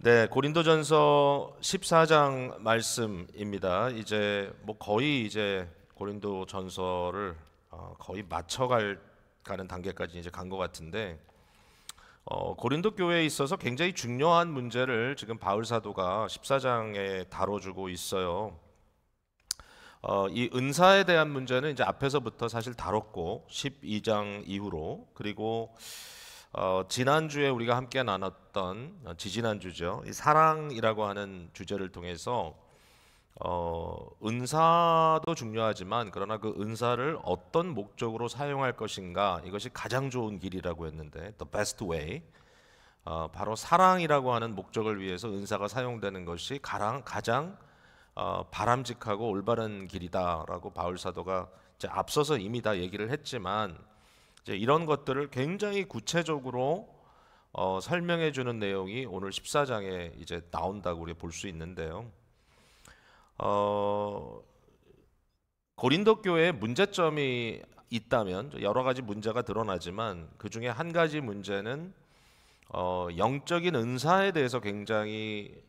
네, 고린도전서 14장 말씀입니다. 이제 거의 이제 고린도전서를 거의 가는 단계까지 이제 간 것 같은데, 고린도 교회에 있어서 굉장히 중요한 문제를 지금 바울 사도가 14장에 다뤄주고 있어요. 이 은사에 대한 문제는 이제 앞에서부터 사실 다뤘고 12장 이후로, 그리고 지난주에 우리가 함께 나눴던 지지난주죠. 이 사랑이라고 하는 주제를 통해서 은사도 중요하지만 그러나 그 은사를 어떤 목적으로 사용할 것인가, 이것이 가장 좋은 길이라고 했는데, the best way, 바로 사랑이라고 하는 목적을 위해서 은사가 사용되는 것이 가장 바람직하고 올바른 길이다라고 바울 사도가 이제 앞서서 이미 다 얘기를 했지만, 이제 이런 것들을 굉장히 구체적으로 설명해 주는 내용이 오늘 14장에 이제 나온다고 우리가 볼 수 있는데요. 고린도 교회에 문제점이 있다면 여러 가지 문제가 드러나지만, 그 중에 한 가지 문제는 영적인 은사에 대해서 굉장히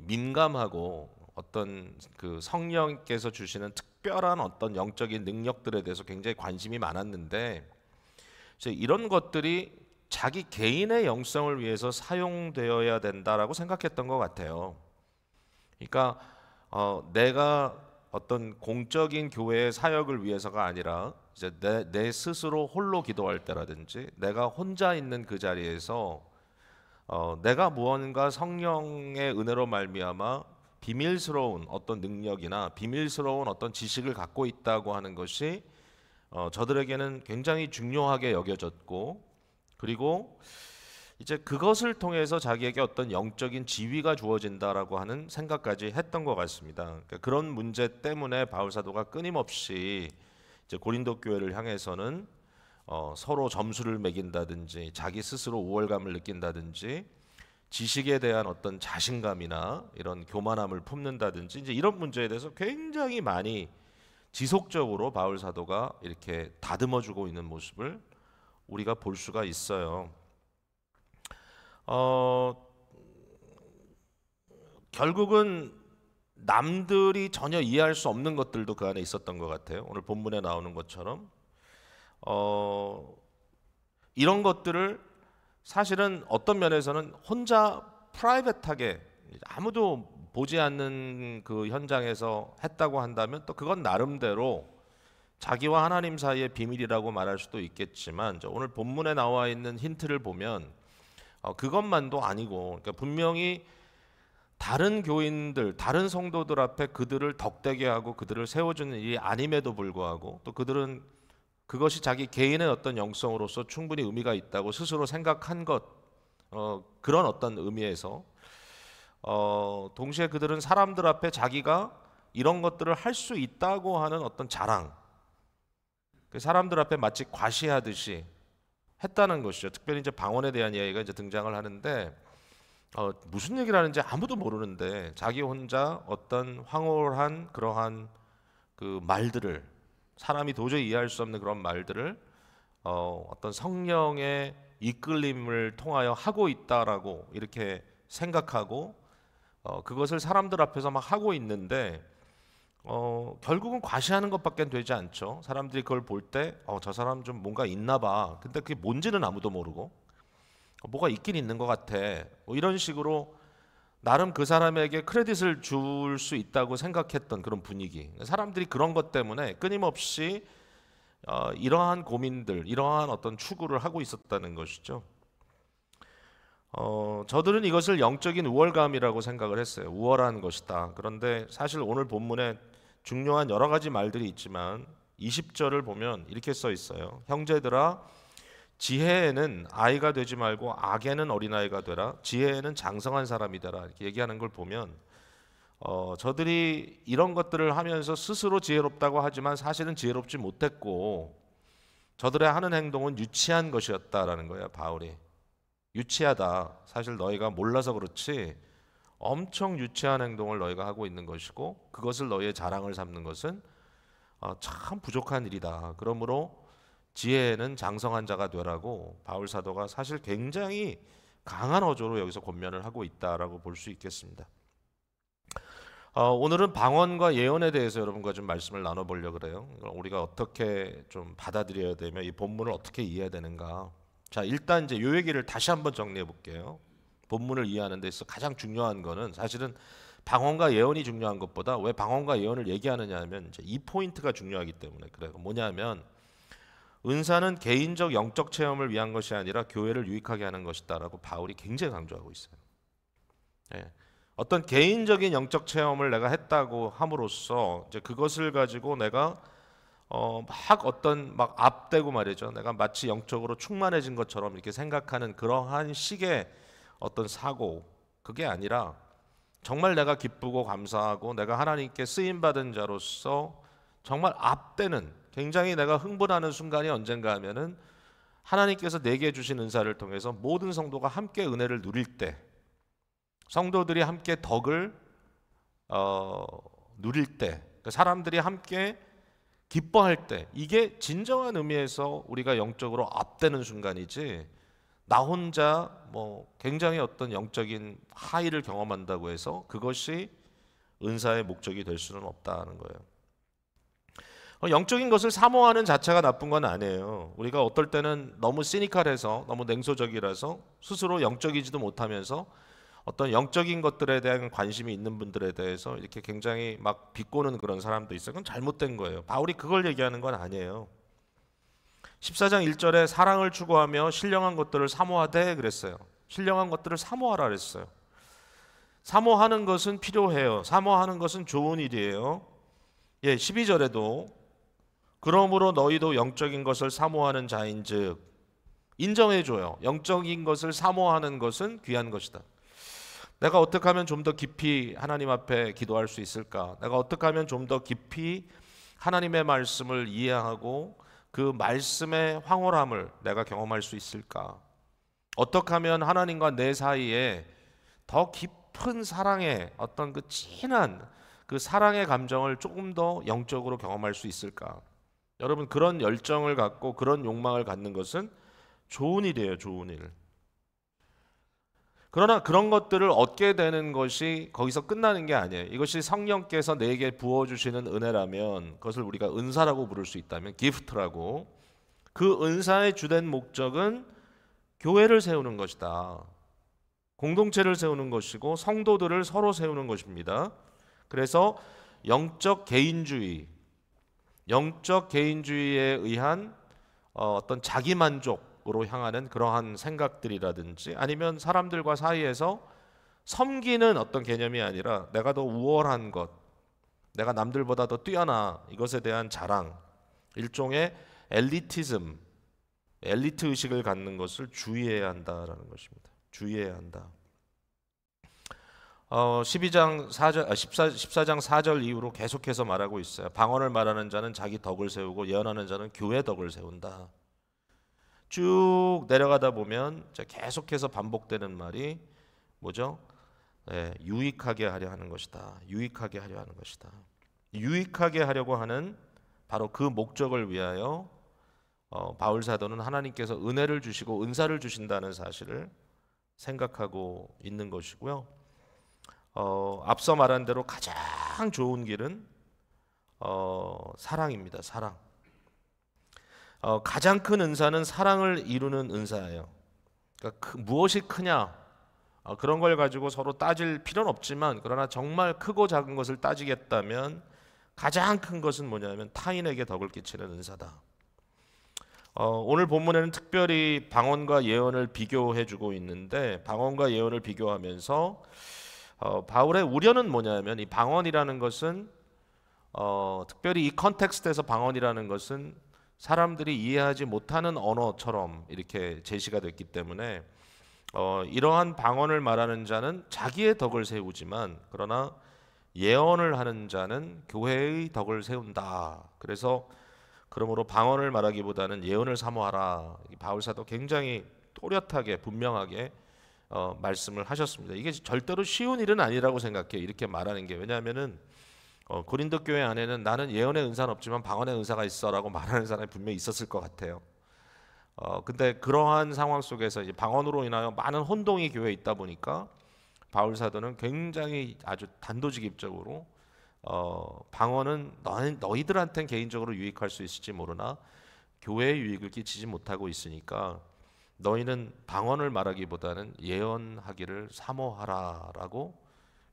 민감하고, 어떤 그 성령께서 주시는 특별한 어떤 영적인 능력들에 대해서 굉장히 관심이 많았는데, 이런 것들이 자기 개인의 영성을 위해서 사용되어야 된다라고 생각했던 것 같아요. 그러니까 내가 어떤 공적인 교회의 사역을 위해서가 아니라 이제 내 스스로 홀로 기도할 때라든지, 내가 혼자 있는 그 자리에서 내가 무언가 성령의 은혜로 말미암아 비밀스러운 어떤 능력이나 비밀스러운 어떤 지식을 갖고 있다고 하는 것이 저들에게는 굉장히 중요하게 여겨졌고, 그리고 이제 그것을 통해서 자기에게 어떤 영적인 지위가 주어진다라고 하는 생각까지 했던 것 같습니다. 그러니까 그런 문제 때문에 바울 사도가 끊임없이 이제 고린도 교회를 향해서는 서로 점수를 매긴다든지, 자기 스스로 우월감을 느낀다든지, 지식에 대한 어떤 자신감이나 이런 교만함을 품는다든지, 이제 이런 문제에 대해서 굉장히 많이 지속적으로 바울 사도가 이렇게 다듬어주고 있는 모습을 우리가 볼 수가 있어요. 결국은 남들이 전혀 이해할 수 없는 것들도 그 안에 있었던 것 같아요. 오늘 본문에 나오는 것처럼 이런 것들을 사실은 어떤 면에서는 혼자 프라이빗하게 아무도 보지 않는 그 현장에서 했다고 한다면, 또 그건 나름대로 자기와 하나님 사이의 비밀이라고 말할 수도 있겠지만, 오늘 본문에 나와 있는 힌트를 보면 그것만도 아니고, 그러니까 분명히 다른 교인들, 다른 성도들 앞에 그들을 덕되게 하고 그들을 세워주는 일이 아님에도 불구하고, 또 그들은 그것이 자기 개인의 어떤 영성으로서 충분히 의미가 있다고 스스로 생각한 것, 그런 어떤 의미에서 동시에 그들은 사람들 앞에 자기가 이런 것들을 할 수 있다고 하는 어떤 자랑, 그 사람들 앞에 마치 과시하듯이 했다는 것이죠. 특별히 이제 방언에 대한 이야기가 이제 등장을 하는데, 무슨 얘기를 하는지 아무도 모르는데 자기 혼자 어떤 황홀한 그러한 그 말들을, 사람이 도저히 이해할 수 없는 그런 말들을 어떤 성령의 이끌림을 통하여 하고 있다라고 이렇게 생각하고, 그것을 사람들 앞에서 막 하고 있는데, 결국은 과시하는 것밖에 되지 않죠. 사람들이 그걸 볼 때 저 사람 좀 뭔가 있나 봐. 근데 그게 뭔지는 아무도 모르고, 뭐가 있긴 있는 것 같아, 뭐 이런 식으로 나름 그 사람에게 크레딧을 줄 수 있다고 생각했던 그런 분위기. 사람들이 그런 것 때문에 끊임없이 이러한 고민들, 이러한 어떤 추구를 하고 있었다는 것이죠. 저들은 이것을 영적인 우월감이라고 생각을 했어요. 우월한 것이다. 그런데 사실 오늘 본문에 중요한 여러 가지 말들이 있지만 20절을 보면 이렇게 써 있어요. 형제들아, 지혜에는 아이가 되지 말고 악에는 어린아이가 되라. 지혜에는 장성한 사람이 되라. 이렇게 얘기하는 걸 보면 저들이 이런 것들을 하면서 스스로 지혜롭다고 하지만 사실은 지혜롭지 못했고, 저들의 하는 행동은 유치한 것이었다라는 거예요. 바울이 유치하다, 사실 너희가 몰라서 그렇지 엄청 유치한 행동을 너희가 하고 있는 것이고, 그것을 너희의 자랑을 삼는 것은 참 부족한 일이다. 그러므로 지혜에는 장성한 자가 되라고 바울 사도가 사실 굉장히 강한 어조로 여기서 권면을 하고 있다라고 볼 수 있겠습니다. 오늘은 방언과 예언에 대해서 여러분과 좀 말씀을 나눠보려고 그래요. 우리가 어떻게 좀 받아들여야 되며 이 본문을 어떻게 이해해야 되는가. 자, 일단 이제 요 얘기를 다시 한번 정리해 볼게요. 본문을 이해하는 데 있어 가장 중요한 거는 사실은 방언과 예언이 중요한 것보다 왜 방언과 예언을 얘기하느냐 하면 이제 이 포인트가 중요하기 때문에 그래요. 뭐냐면 은사는 개인적 영적 체험을 위한 것이 아니라 교회를 유익하게 하는 것이다라고 바울이 굉장히 강조하고 있어요. 예. 어떤 개인적인 영적 체험을 내가 했다고 함으로써 이제 그것을 가지고 내가 막 어떤 막 앞대고 말이죠. 내가 마치 영적으로 충만해진 것처럼 이렇게 생각하는 그러한 식의 어떤 사고, 그게 아니라 정말 내가 기쁘고 감사하고 내가 하나님께 쓰임 받은 자로서 정말 앞대는 굉장히 내가 흥분하는 순간이 언젠가 하면은 하나님께서 내게 주신 은사를 통해서 모든 성도가 함께 은혜를 누릴 때, 성도들이 함께 덕을 누릴 때, 사람들이 함께 기뻐할 때, 이게 진정한 의미에서 우리가 영적으로 앞대는 순간이지, 나 혼자 뭐 굉장히 어떤 영적인 하이를 경험한다고 해서 그것이 은사의 목적이 될 수는 없다는 거예요. 영적인 것을 사모하는 자체가 나쁜 건 아니에요. 우리가 어떨 때는 너무 시니컬해서 너무 냉소적이라서 스스로 영적이지도 못하면서 어떤 영적인 것들에 대한 관심이 있는 분들에 대해서 이렇게 굉장히 막 비꼬는 그런 사람도 있어요. 그건 잘못된 거예요. 바울이 그걸 얘기하는 건 아니에요. 14장 1절에 사랑을 추구하며 신령한 것들을 사모하되 그랬어요. 신령한 것들을 사모하라 그랬어요. 사모하는 것은 필요해요. 사모하는 것은 좋은 일이에요. 12절에도 그러므로 너희도 영적인 것을 사모하는 자인즉, 인정해줘요. 영적인 것을 사모하는 것은 귀한 것이다. 내가 어떻게 하면 좀 더 깊이 하나님 앞에 기도할 수 있을까? 내가 어떻게 하면 좀 더 깊이 하나님의 말씀을 이해하고 그 말씀의 황홀함을 내가 경험할 수 있을까? 어떻게 하면 하나님과 내 사이에 더 깊은 사랑의 어떤 그 진한 그 사랑의 감정을 조금 더 영적으로 경험할 수 있을까? 여러분, 그런 열정을 갖고 그런 욕망을 갖는 것은 좋은 일이에요. 좋은 일. 그러나 그런 것들을 얻게 되는 것이 거기서 끝나는 게 아니에요. 이것이 성령께서 내게 부어주시는 은혜라면 그것을 우리가 은사라고 부를 수 있다면, 기프트라고, 그 은사의 주된 목적은 교회를 세우는 것이다. 공동체를 세우는 것이고 성도들을 서로 세우는 것입니다. 그래서 영적 개인주의에 의한 어떤 자기만족으로 향하는 그러한 생각들이라든지, 아니면 사람들과 사이에서 섬기는 어떤 개념이 아니라 내가 더 우월한 것, 내가 남들보다 더 뛰어나, 이것에 대한 자랑, 일종의 엘리티즘, 엘리트 의식을 갖는 것을 주의해야 한다라는 것입니다. 주의해야 한다. 14장 4절 이후로 계속해서 말하고 있어요. 방언을 말하는 자는 자기 덕을 세우고 예언하는 자는 교회 덕을 세운다. 쭉 내려가다 보면 계속해서 반복되는 말이 뭐죠? 유익하게 하려 하는 것이다. 유익하게 하려 하는 것이다. 유익하게 하려고 하는 바로 그 목적을 위하여 바울 사도는 하나님께서 은혜를 주시고 은사를 주신다는 사실을 생각하고 있는 것이고요. 앞서 말한 대로 가장 좋은 길은 사랑입니다. 사랑. 가장 큰 은사는 사랑을 이루는 은사예요. 그러니까 무엇이 크냐, 그런 걸 가지고 서로 따질 필요는 없지만, 그러나 정말 크고 작은 것을 따지겠다면 가장 큰 것은 뭐냐면 타인에게 덕을 끼치는 은사다. 오늘 본문에는 특별히 방언과 예언을 비교해주고 있는데, 방언과 예언을 비교하면서 바울의 우려는 뭐냐면, 이 방언이라는 것은 특별히 이 컨텍스트에서 방언이라는 것은 사람들이 이해하지 못하는 언어처럼 이렇게 제시가 됐기 때문에 이러한 방언을 말하는 자는 자기의 덕을 세우지만, 그러나 예언을 하는 자는 교회의 덕을 세운다. 그래서 그러므로 방언을 말하기보다는 예언을 사모하라. 바울 사도 굉장히 또렷하게 분명하게 말씀을 하셨습니다. 이게 절대로 쉬운 일은 아니라고 생각해요. 이렇게 말하는 게. 왜냐하면은 고린도 교회 안에는 나는 예언의 은사는 없지만 방언의 은사가 있어라고 말하는 사람이 분명히 있었을 것 같아요. 근데 그러한 상황 속에서 이제 방언으로 인하여 많은 혼동이 교회에 있다 보니까 바울 사도는 굉장히 아주 단도직입적으로 방언은 너희들한테는 개인적으로 유익할 수 있을지 모르나 교회에 유익을 끼치지 못하고 있으니까 너희는 방언을 말하기보다는 예언하기를 사모하라라고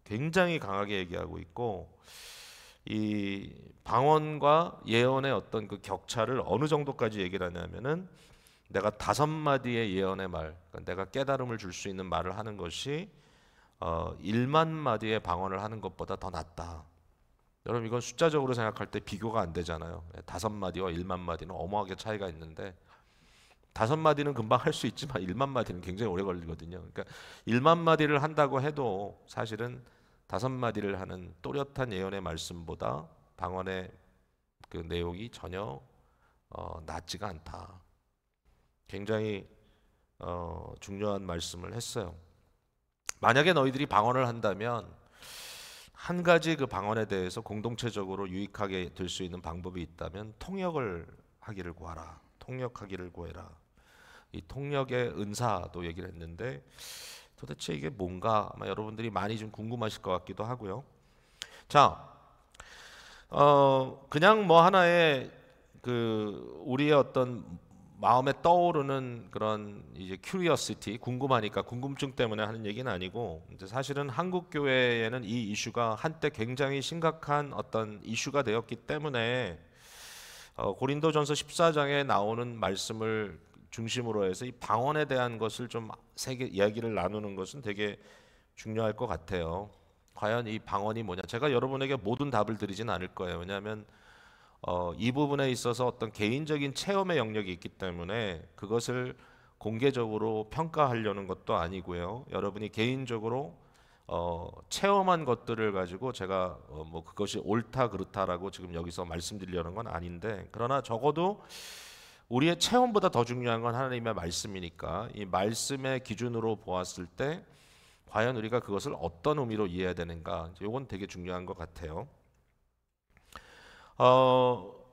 굉장히 강하게 얘기하고 있고, 이 방언과 예언의 어떤 그 격차를 어느 정도까지 얘기를 하냐면은 내가 5마디의 예언의 말, 그러니까 내가 깨달음을 줄 수 있는 말을 하는 것이 1만 마디의 방언을 하는 것보다 더 낫다. 여러분 이건 숫자적으로 생각할 때 비교가 안 되잖아요. 5마디와 1만 마디는 어마어마하게 차이가 있는데 5마디는 금방 할 수 있지만 1만 마디는 굉장히 오래 걸리거든요. 그러니까 1만 마디를 한다고 해도 사실은 5마디를 하는 또렷한 예언의 말씀보다 방언의 그 내용이 전혀 낫지가 않다. 굉장히 중요한 말씀을 했어요. 만약에 너희들이 방언을 한다면 한 가지 그 방언에 대해서 공동체적으로 유익하게 될 수 있는 방법이 있다면 통역을 하기를 구하라. 통역하기를 구해라. 이 통역의 은사도 얘기를 했는데 도대체 이게 뭔가 아마 여러분들이 많이 좀 궁금하실 것 같기도 하고요. 자, 그냥 뭐 하나의 그 우리의 어떤 마음에 떠오르는 그런 이제 curiosity, 궁금하니까 궁금증 때문에 하는 얘기는 아니고, 이제 사실은 한국 교회에는 이 이슈가 한때 굉장히 심각한 어떤 이슈가 되었기 때문에 고린도전서 14장에 나오는 말씀을 중심으로 해서 이 방언에 대한 것을 좀 세게 이야기를 나누는 것은 되게 중요할 것 같아요. 과연 이 방언이 뭐냐? 제가 여러분에게 모든 답을 드리진 않을 거예요. 왜냐하면 이 부분에 있어서 어떤 개인적인 체험의 영역이 있기 때문에 그것을 공개적으로 평가하려는 것도 아니고요. 여러분이 개인적으로 체험한 것들을 가지고 제가 뭐 그것이 옳다 그렇다라고 지금 여기서 말씀드리려는 건 아닌데, 그러나 적어도 우리의 체험보다 더 중요한 건 하나님의 말씀이니까 이 말씀의 기준으로 보았을 때 과연 우리가 그것을 어떤 의미로 이해해야 되는가, 이건 되게 중요한 것 같아요.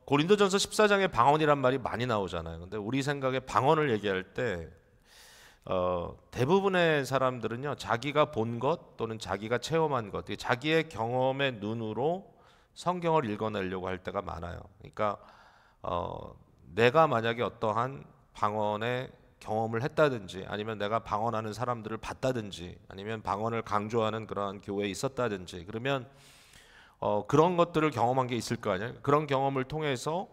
고린도전서 14장에 방언이란 말이 많이 나오잖아요. 근데 우리 생각에 방언을 얘기할 때 대부분의 사람들은요, 자기가 본 것 또는 자기가 체험한 것, 자기의 경험의 눈으로 성경을 읽어내려고 할 때가 많아요. 그러니까 내가 만약에 어떠한 방언의 경험을 했다든지, 아니면 내가 방언하는 사람들을 봤다든지, 아니면 방언을 강조하는 그러한 교회에 있었다든지, 그러면 그런 것들을 경험한 게 있을 거 아니에요. 그런 경험을 통해서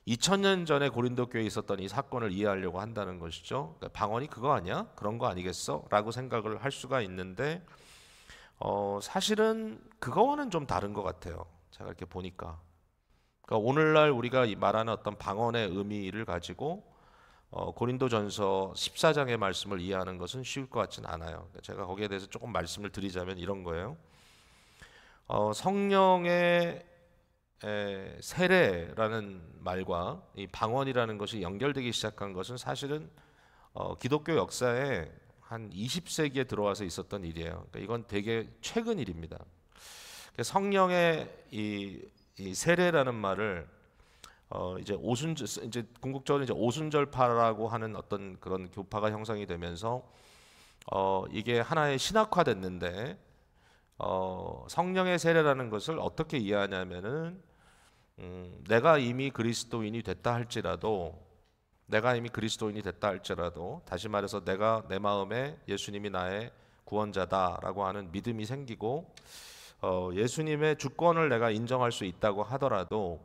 2000년 전에 고린도 교회에 있었던 이 사건을 이해하려고 한다는 것이죠. 그러니까 방언이 그거 아니야? 그런 거 아니겠어? 라고 생각을 할 수가 있는데 사실은 그거와는 좀 다른 것 같아요. 제가 이렇게 보니까. 그러니까 오늘날 우리가 말하는 어떤 방언의 의미를 가지고 고린도전서 14장의 말씀을 이해하는 것은 쉬울 것 같지는 않아요. 제가 거기에 대해서 조금 말씀을 드리자면 이런 거예요. 성령의 세례라는 말과 이 방언이라는 것이 연결되기 시작한 것은 사실은 기독교 역사에 한 20세기에 들어와서 있었던 일이에요. 그러니까 이건 되게 최근 일입니다. 성령의 이 세례라는 말을 이제 이제 궁극적으로 이제 오순절파라고 하는 어떤 그런 교파가 형성이 되면서 이게 하나의 신학화됐는데, 성령의 세례라는 것을 어떻게 이해하냐면은 내가 이미 그리스도인이 됐다 할지라도 다시 말해서 내가 내 마음에 예수님이 나의 구원자다라고 하는 믿음이 생기고 예수님의 주권을 내가 인정할 수 있다고 하더라도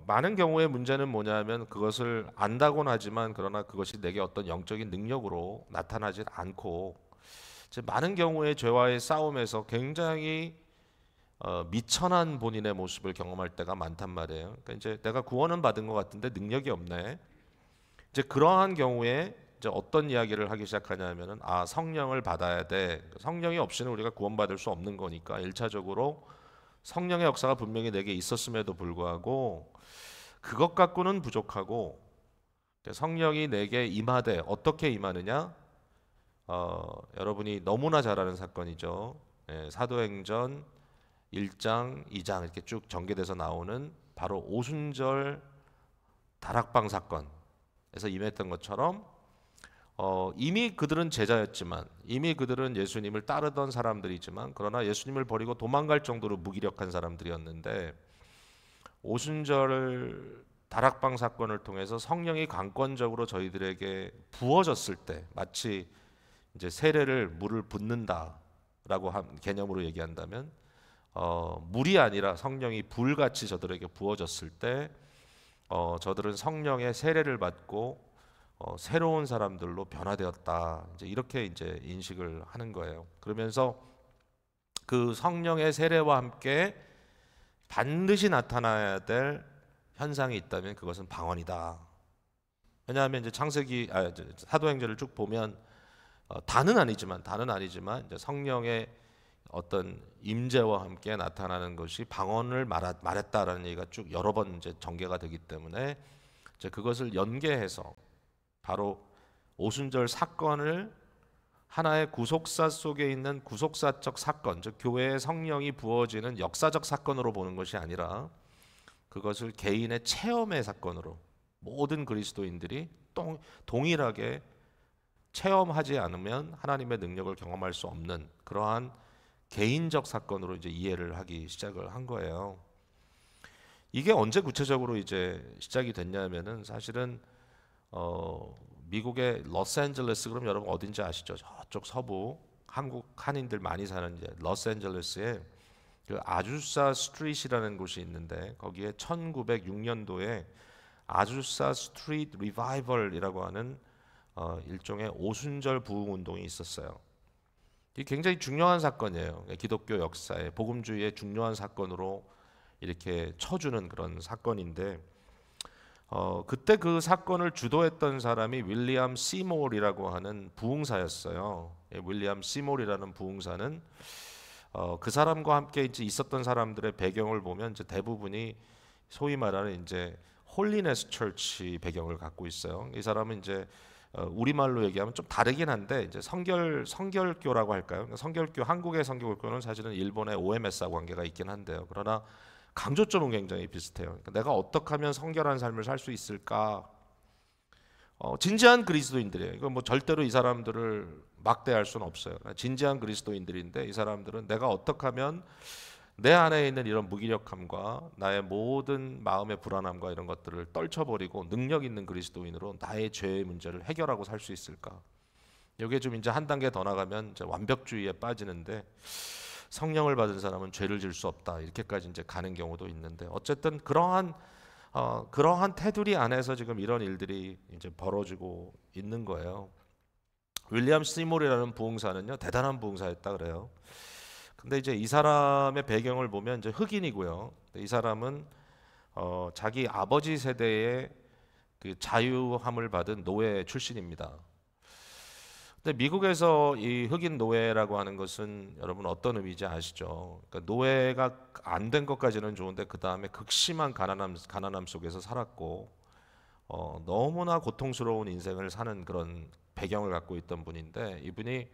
많은 경우의 문제는 뭐냐면 그것을 안다고는 하지만 그러나 그것이 내게 어떤 영적인 능력으로 나타나지 않고 많은 경우의 죄와의 싸움에서 굉장히 미천한 본인의 모습을 경험할 때가 많단 말이에요. 그러니까 이제 내가 구원은 받은 것 같은데 능력이 없네. 이제 그러한 경우에 이제 어떤 이야기를 하기 시작하냐면은 성령을 받아야 돼. 성령이 없이는 우리가 구원받을 수 없는 거니까 1차적으로 성령의 역사가 분명히 내게 있었음에도 불구하고 그것 갖고는 부족하고, 성령이 내게 임하되 어떻게 임하느냐? 여러분이 너무나 잘 아는 사건이죠. 사도행전 1장, 2장 이렇게 쭉 전개돼서 나오는 바로 오순절 다락방 사건. 임했던 것처럼 이미 그들은 제자였지만, 이미 그들은 예수님을 따르던 사람들이지만, 그러나 예수님을 버리고 도망갈 정도로 무기력한 사람들이었는데, 오순절 다락방 사건을 통해서 성령이 강권적으로 저희들에게 부어졌을 때, 마치 이제 세례를 물을 붓는다라고 한 개념으로 얘기한다면, 물이 아니라 성령이 불같이 저들에게 부어졌을 때, 저들은 성령의 세례를 받고 새로운 사람들로 변화되었다. 이제 이렇게 이제 인식을 하는 거예요. 그러면서 그 성령의 세례와 함께 반드시 나타나야 될 현상이 있다면 그것은 방언이다. 왜냐하면 이제 사도행전을 쭉 보면 다는 아니지만 이제 성령의 어떤 임재와 함께 나타나는 것이 방언을 말했다라는 얘기가 쭉 여러 번 이제 전개가 되기 때문에 이제 그것을 연계해서 바로 오순절 사건을 하나의 구속사 속에 있는 구속사적 사건, 즉 교회의 성령이 부어지는 역사적 사건으로 보는 것이 아니라 그것을 개인의 체험의 사건으로 모든 그리스도인들이 동일하게 체험하지 않으면 하나님의 능력을 경험할 수 없는 그러한 개인적 사건으로 이제 이해를 하기 시작을 한 거예요. 이게 언제 구체적으로 이제 시작이 됐냐면은 사실은 미국의 로스앤젤레스, 그럼 여러분 어딘지 아시죠? 저쪽 서부 한국 한인들 많이 사는 이제 로스앤젤레스에 그 아주사 스트릿이라는 곳이 있는데 거기에 1906년도에 아주사 스트리트 리바이벌이라고 하는 일종의 오순절 부흥 운동이 있었어요. 이게 굉장히 중요한 사건이에요. 기독교 역사에 복음주의의 중요한 사건으로 이렇게 쳐주는 그런 사건인데 그때 그 사건을 주도했던 사람이 윌리엄 시몰이라고 하는 부흥사였어요. 윌리엄 시몰이라는 부흥사는 그 사람과 함께 이제 있었던 사람들의 배경을 보면 이제 대부분이 소위 말하는 이제 홀리네스 처치 배경을 갖고 있어요. 이 사람은 이제 우리말로 얘기하면 좀 다르긴 한데 이제 성결교라고 할까요? 성결교, 한국의 성결교는 사실은 일본의 OMS와 관계가 있긴 한데요. 그러나 강조점은 굉장히 비슷해요. 그러니까 내가 어떻게 하면 성결한 삶을 살 수 있을까? 진지한 그리스도인들이에요. 이거 뭐 절대로 이 사람들을 막대할 수는 없어요. 진지한 그리스도인들인데 이 사람들은 내가 어떻게 하면 내 안에 있는 이런 무기력함과 나의 모든 마음의 불안함과 이런 것들을 떨쳐버리고 능력 있는 그리스도인으로 나의 죄의 문제를 해결하고 살 수 있을까? 이게 좀 이제 한 단계 더 나가면 이제 완벽주의에 빠지는데 성령을 받은 사람은 죄를 질 수 없다 이렇게까지 이제 가는 경우도 있는데 어쨌든 그러한 테두리 안에서 지금 이런 일들이 이제 벌어지고 있는 거예요. 윌리엄 시몰이라는 부흥사는요 대단한 부흥사였다 그래요. 근데 이제 이 사람의 배경을 보면 이제 흑인이고요. 이 사람은 자기 아버지 세대의 그 자유함을 받은 노예 출신입니다. 근데 미국에서 이 흑인 노예라고 하는 것은 여러분 어떤 의미인지 아시죠? 그러니까 노예가 안 된 것까지는 좋은데 그 다음에 극심한 가난함 속에서 살았고 너무나 고통스러운 인생을 사는 그런 배경을 갖고 있던 분인데 이분이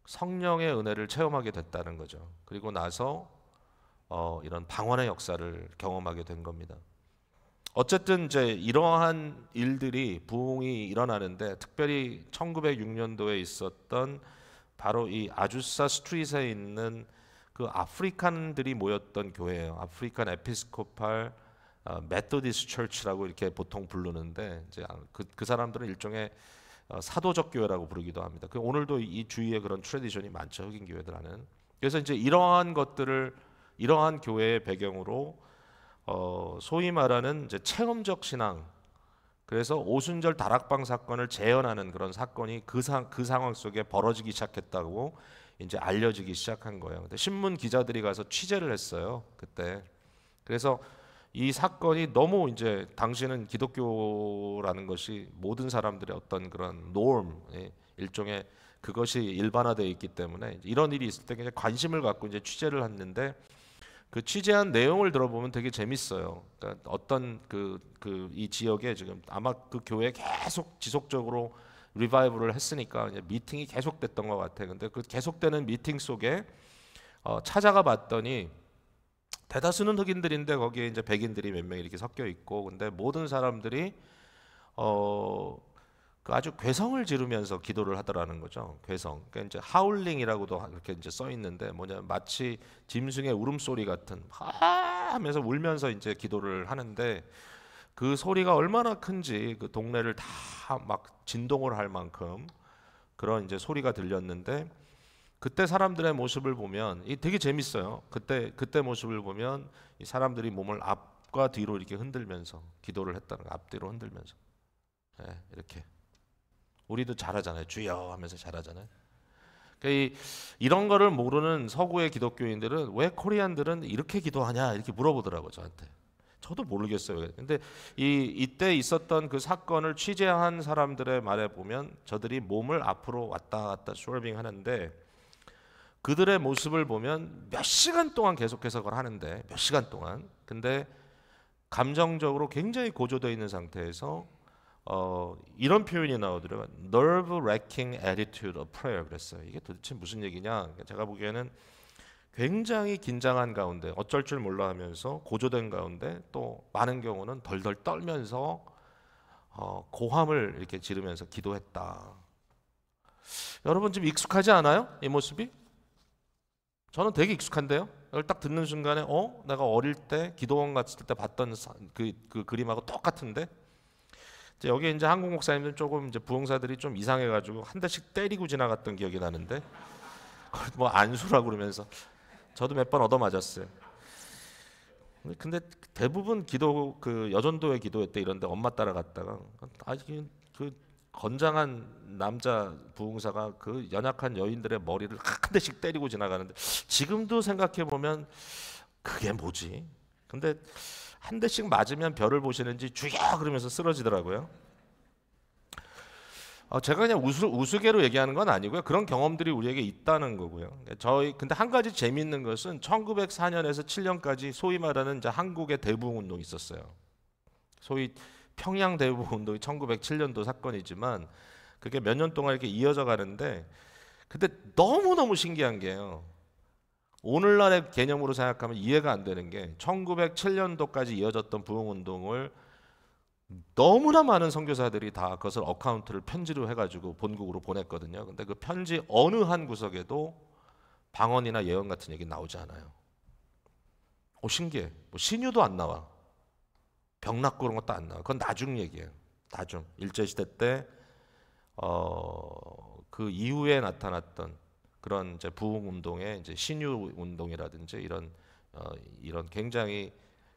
성령의 은혜를 체험하게 됐다는 거죠. 그리고 나서 이런 방언의 역사를 경험하게 된 겁니다. 어쨌든 이제 이러한 일들이 부흥이 일어나는데 특별히 1906년도에 있었던 바로 이 아주사 스트릿에 있는 그 아프리칸들이 모였던 교회예요. 아프리칸 에피스코팔 메토디스 처치라고 이렇게 보통 부르는데 이제 그 사람들은 일종의 사도적 교회라고 부르기도 합니다. 오늘도 이 주위에 그런 트래디션이 많죠. 흑인 교회들 하는. 그래서 이제 이러한 교회의 배경으로 소위 말하는 이제 체험적 신앙. 그래서 오순절 다락방 사건을 재현하는 그런 사건이 그 상황 속에 벌어지기 시작했다고 이제 알려지기 시작한 거예요. 근데 신문 기자들이 가서 취재를 했어요. 그때. 그래서 이 사건이 너무 이제 당시는 기독교라는 것이 모든 사람들의 어떤 그런 norm, 일종의 그것이 일반화되어 있기 때문에 이런 일이 있을 때 굉장히 관심을 갖고 이제 취재를 했는데 그 취재한 내용을 들어보면 되게 재밌어요. 그러니까 어떤 이 지역에 지금 아마 그 교회에 계속 지속적으로 리바이벌을 했으니까 이제 미팅이 계속됐던 것 같아요. 근데 그 계속되는 미팅 속에 찾아가 봤더니 대다수는 흑인들인데 거기에 이제 백인들이 몇 명 이렇게 섞여 있고 근데 모든 사람들이 어, 그 아주 괴성을 지르면서 기도를 하더라는 거죠. 괴성. 그러니까 이제 하울링이라고도 이렇게 이제 써 있는데 뭐냐 마치 짐승의 울음소리 같은 하면서 울면서 이제 기도를 하는데 그 소리가 얼마나 큰지 그 동네를 다 막 진동을 할 만큼 그런 이제 소리가 들렸는데 그때 사람들의 모습을 보면 이 되게 재밌어요. 그때 모습을 보면 이 사람들이 몸을 앞과 뒤로 이렇게 흔들면서 기도를 했다는 거. 앞뒤로 흔들면서. 예, 이렇게. 우리도 잘하잖아요. 주여 하면서 잘하잖아요. 그러니까 이런 거를 모르는 서구의 기독교인들은 왜 코리안들은 이렇게 기도하냐 이렇게 물어보더라고요, 저한테. 저도 모르겠어요. 근데 이때 있었던 그 사건을 취재한 사람들의 말에 보면 저들이 몸을 앞으로 왔다 갔다 스월빙 하는데 그들의 모습을 보면 몇 시간 동안 계속해서 그걸 하는데 몇 시간 동안 근데 감정적으로 굉장히 고조되어 있는 상태에서 이런 표현이 나오더라고요. nerve-wracking attitude of prayer 그랬어요. 이게 도대체 무슨 얘기냐? 제가 보기에는 굉장히 긴장한 가운데 어쩔 줄 몰라 하면서 고조된 가운데 또 많은 경우는 덜덜 떨면서 고함을 이렇게 지르면서 기도했다. 여러분 좀 익숙하지 않아요? 이 모습이? 저는 되게 익숙한데요. 이걸 딱 듣는 순간에 내가 어릴 때 기도원 갔을 때 봤던 그 그림하고 똑같은데 여기 이제 한국 목사님들 조금 이제 부흥사들이 좀 이상해가지고 한 대씩 때리고 지나갔던 기억이 나는데 뭐 안수라고 그러면서 저도 몇 번 얻어맞았어요. 근데 대부분 기도 그 여전도의 기도회 때 이런데 엄마 따라갔다가 아직 그 건장한 남자 부흥사가 그 연약한 여인들의 머리를 한 대씩 때리고 지나가는데 지금도 생각해 보면 그게 뭐지? 근데 한 대씩 맞으면 별을 보시는지 주여 그러면서 쓰러지더라고요. 제가 그냥 우스개로 얘기하는 건 아니고요. 그런 경험들이 우리에게 있다는 거고요. 근데 한 가지 재미있는 것은 1904년에서 7년까지 소위 말하는 이제 한국의 대부흥 운동이 있었어요. 소위 평양 대부흥 운동이 1907년도 사건이지만 그게 몇 년 동안 이렇게 이어져 가는데 근데 너무너무 신기한 게요. 오늘날의 개념으로 생각하면 이해가 안 되는 게 1907년도까지 이어졌던 부흥 운동을 너무나 많은 선교사들이 다 그것을 어카운트를 편지로 해가지고 본국으로 보냈거든요. 근데 그 편지 어느 한 구석에도 방언이나 예언 같은 얘기 나오지 않아요. 신기해. 뭐 신유도 안 나와. 병 낫고 그런 것도 안 나와. 그건 나중 얘기예요. 나중 일제시대 때 그 이후에 나타났던 그런 이제 부흥 운동의 이제 신유 운동이라든지 이런 굉장히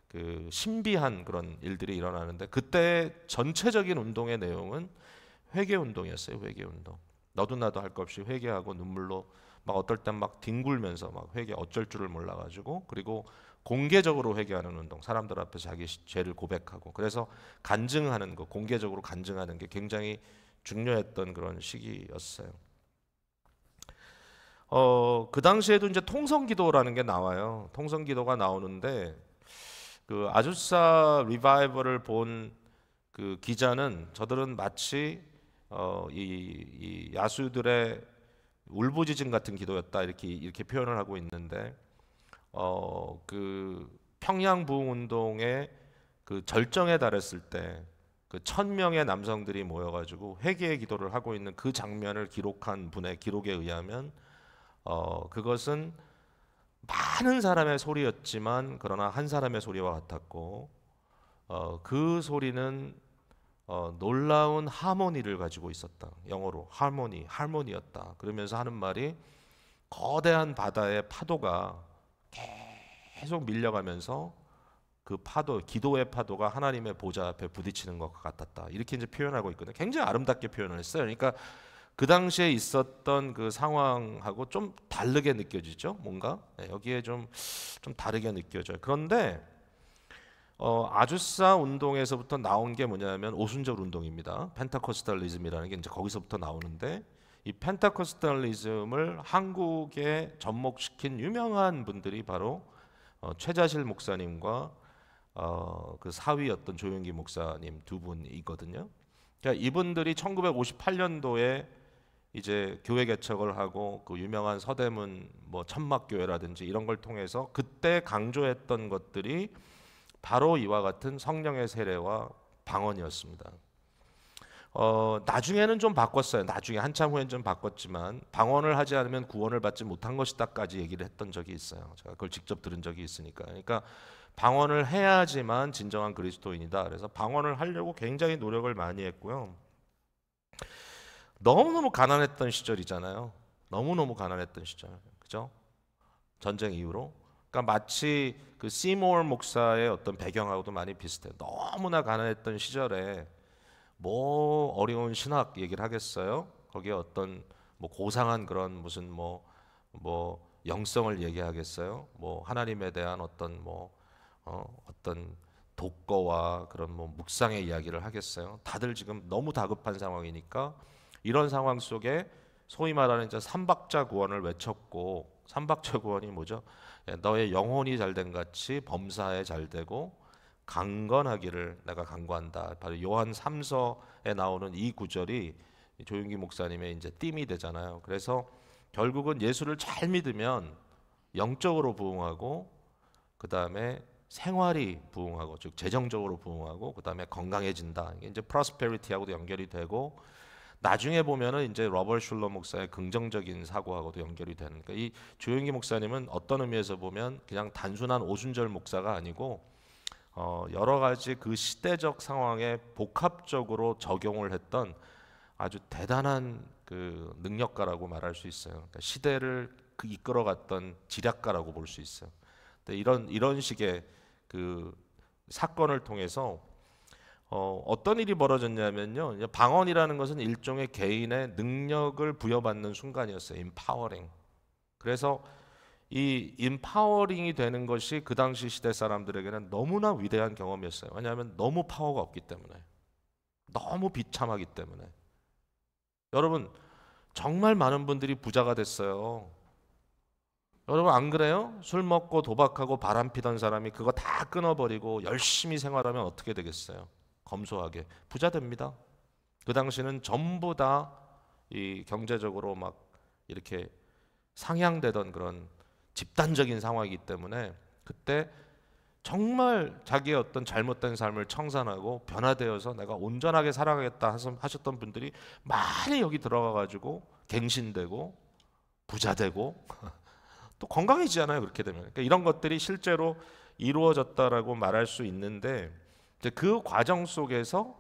그 신비한 그런 일들이 일어나는데 그때 전체적인 운동의 내용은 회개 운동이었어요. 회개 운동. 너도 나도 할 것 없이 회개하고 눈물로 막 어떨 땐 막 뒹굴면서 막 회개 어쩔 줄을 몰라가지고 그리고 공개적으로 회개하는 운동. 사람들 앞에서 자기 죄를 고백하고 그래서 간증하는 거, 공개적으로 간증하는 게 굉장히 중요했던 그런 시기였어요. 그 당시에도 이제 통성기도라는 게 나와요. 통성기도가 나오는데 그 아주사 리바이벌을 본 그 기자는 저들은 마치 이 야수들의 울부짖음 같은 기도였다 이렇게 표현을 하고 있는데 그 평양 부흥 운동의 그 절정에 달했을 때 그 1,000명의 남성들이 모여가지고 회개의 기도를 하고 있는 그 장면을 기록한 분의 기록에 의하면 그것은 많은 사람의 소리였지만 그러나 한 사람의 소리와 같았고 그 소리는 놀라운 하모니를 가지고 있었다. 영어로 할모니였다. 그러면서 하는 말이 거대한 바다의 파도가 계속 밀려가면서 그 파도, 기도의 파도가 하나님의 보좌 앞에 부딪히는 것 같았다. 이렇게 이제 표현하고 있거든요. 굉장히 아름답게 표현을 했어요. 그러니까 그 당시에 있었던 그 상황하고 좀 다르게 느껴지죠. 뭔가 여기에 좀 다르게 느껴져요. 그런데 아주사 운동에서부터 나온 게 뭐냐면 오순절 운동입니다. 펜타코스탈리즘이라는 게 이제 거기서부터 나오는데 이 펜타코스탈리즘을 한국에 접목시킨 유명한 분들이 바로 최자실 목사님과 그 사위였던 조용기 목사님 두 분이거든요. 그러니까 이분들이 1958년도에 이제 교회 개척을 하고 그 유명한 서대문 뭐 천막교회라든지 이런 걸 통해서 그때 강조했던 것들이 바로 이와 같은 성령의 세례와 방언이었습니다. 나중에는 좀 바꿨어요. 나중에 한참 후엔 좀 바꿨지만 방언을 하지 않으면 구원을 받지 못한 것이다까지 얘기를 했던 적이 있어요. 제가 그걸 직접 들은 적이 있으니까. 그러니까 방언을 해야지만 진정한 그리스도인이다. 그래서 방언을 하려고 굉장히 노력을 많이 했고요. 너무너무 가난했던 시절이잖아요. 너무너무 가난했던 시절. 그죠? 전쟁 이후로. 그러니까 마치 그 시모어 목사의 어떤 배경하고도 많이 비슷해요. 너무나 가난했던 시절에 뭐 어려운 신학 얘기를 하겠어요? 거기에 어떤 뭐 고상한 그런 무슨 뭐 영성을 얘기하겠어요? 뭐 하나님에 대한 어떤 어떤 독거와 그런 뭐 묵상의 이야기를 하겠어요? 다들 지금 너무 다급한 상황이니까 이런 상황 속에 소위 말하는 이제 삼박자 구원을 외쳤고, 삼박자 구원이 뭐죠? 너의 영혼이 잘된 같이 범사에 잘되고 강건하기를 내가 간구한다. 바로 요한 3서에 나오는 이 구절이 조윤기 목사님의 이제 띠이 되잖아요. 그래서 결국은 예수를 잘 믿으면 영적으로 부흥하고, 그 다음에 생활이 부흥하고, 즉 재정적으로 부흥하고, 그 다음에 건강해진다. 이게 이제 프로스페리티하고도 연결이 되고, 나중에 보면은 이제 로버트 슐러 목사의 긍정적인 사고하고도 연결이 되는. 그러니까 이 조용기 목사님은 어떤 의미에서 보면 그냥 단순한 오순절 목사가 아니고 여러 가지 그 시대적 상황에 복합적으로 적용을 했던 아주 대단한 그 능력가라고 말할 수 있어요. 그러니까 시대를 이끌어갔던 지략가라고 볼 수 있어요. 근데 이런 식의 그 사건을 통해서 어떤 일이 벌어졌냐면요. 방언이라는 것은 일종의 개인의 능력을 부여받는 순간이었어요. empowering. 그래서 이 empowering이 되는 것이 그 당시 시대 사람들에게는 너무나 위대한 경험이었어요. 왜냐하면 너무 파워가 없기 때문에, 너무 비참하기 때문에. 여러분, 정말 많은 분들이 부자가 됐어요. 여러분 안 그래요? 술 먹고 도박하고 바람 피던 사람이 그거 다 끊어버리고 열심히 생활하면 어떻게 되겠어요? 검소하게 부자 됩니다. 그 당시는 전부 다 이 경제적으로 막 이렇게 상향되던 그런 집단적인 상황이기 때문에 그때 정말 자기의 어떤 잘못된 삶을 청산하고 변화되어서 내가 온전하게 살아가겠다 하셨던 분들이 많이 여기 들어가 가지고 갱신되고 부자되고 또 건강해지잖아요. 그렇게 되면. 그러니까 이런 것들이 실제로 이루어졌다라고 말할 수 있는데, 이제 그 과정 속에서